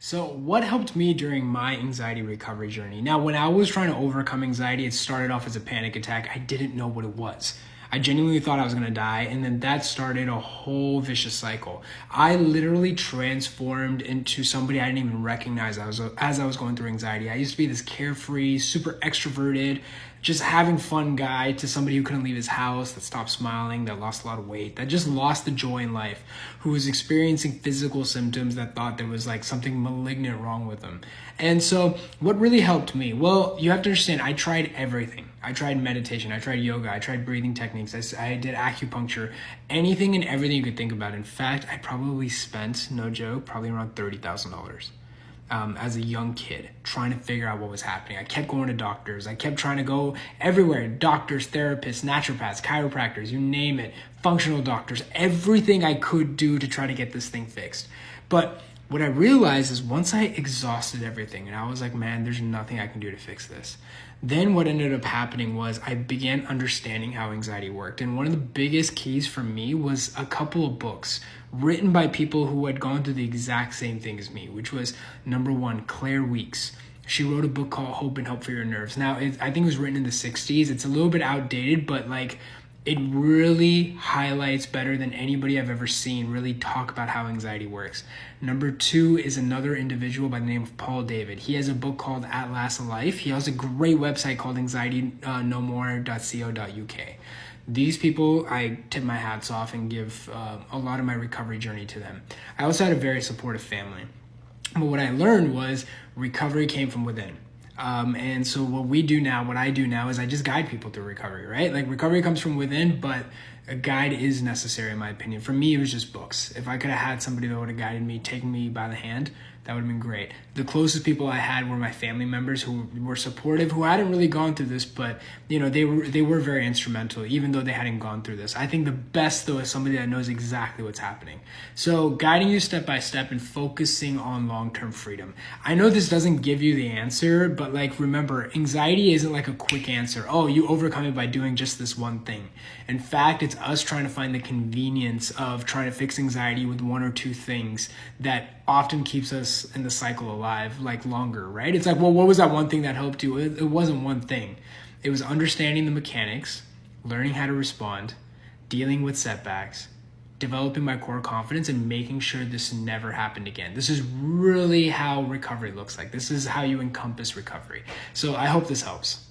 So what helped me during my anxiety recovery journey? Now, when I was trying to overcome anxiety, it started off as a panic attack. I didn't know what it was. I genuinely thought I was going to die, and then that started a whole vicious cycle. I literally transformed into somebody I didn't even recognize as I was going through anxiety. I used to be this carefree, super extroverted, just having fun guy to somebody who couldn't leave his house, that stopped smiling, that lost a lot of weight, that just lost the joy in life, who was experiencing physical symptoms that thought there was like something malignant wrong with them. And so what really helped me? Well, you have to understand, I tried everything. I tried meditation, I tried yoga, I tried breathing techniques, I did acupuncture, anything and everything you could think about. In fact, I probably spent, no joke, probably around $30,000. As a young kid, trying to figure out what was happening. I kept going to doctors. I kept trying to go everywhere. Doctors, therapists, naturopaths, chiropractors, you name it, functional doctors, everything I could do to try to get this thing fixed. But what I realized is once I exhausted everything and I was like, man, there's nothing I can do to fix this. Then what ended up happening was I began understanding how anxiety worked. And one of the biggest keys for me was a couple of books written by people who had gone through the exact same thing as me, which was number one, Claire Weeks. She wrote a book called Hope and Help for Your Nerves. Now, I think it was written in the 60s. It's a little bit outdated, but like it really highlights better than anybody I've ever seen really talk about how anxiety works. Number two is another individual by the name of Paul David. He has a book called At Last Life. He has a great website called anxietynomore.co.uk. These people, I tip my hats off and give a lot of my recovery journey to them. I also had a very supportive family. But what I learned was recovery came from within. And so what I do now is I just guide people through recovery, right? Like recovery comes from within, but a guide is necessary in my opinion. For me, it was just books. If I could have had somebody that would have guided me, taken me by the hand, that would have been great. The closest people I had were my family members who were supportive, who hadn't really gone through this, but you know, they were very instrumental, even though they hadn't gone through this. I think the best though is somebody that knows exactly what's happening. So guiding you step by step and focusing on long-term freedom. I know this doesn't give you the answer, but like remember, anxiety isn't like a quick answer. Oh, you overcome it by doing just this one thing. In fact, it's us trying to find the convenience of trying to fix anxiety with one or two things that often keeps us in the cycle alive like longer, right? It's like, well, what was that one thing that helped you? It wasn't one thing. It was understanding the mechanics, learning how to respond, dealing with setbacks, developing my core confidence, and making sure this never happened again. This is really how recovery looks like. This is how you encompass recovery. So I hope this helps.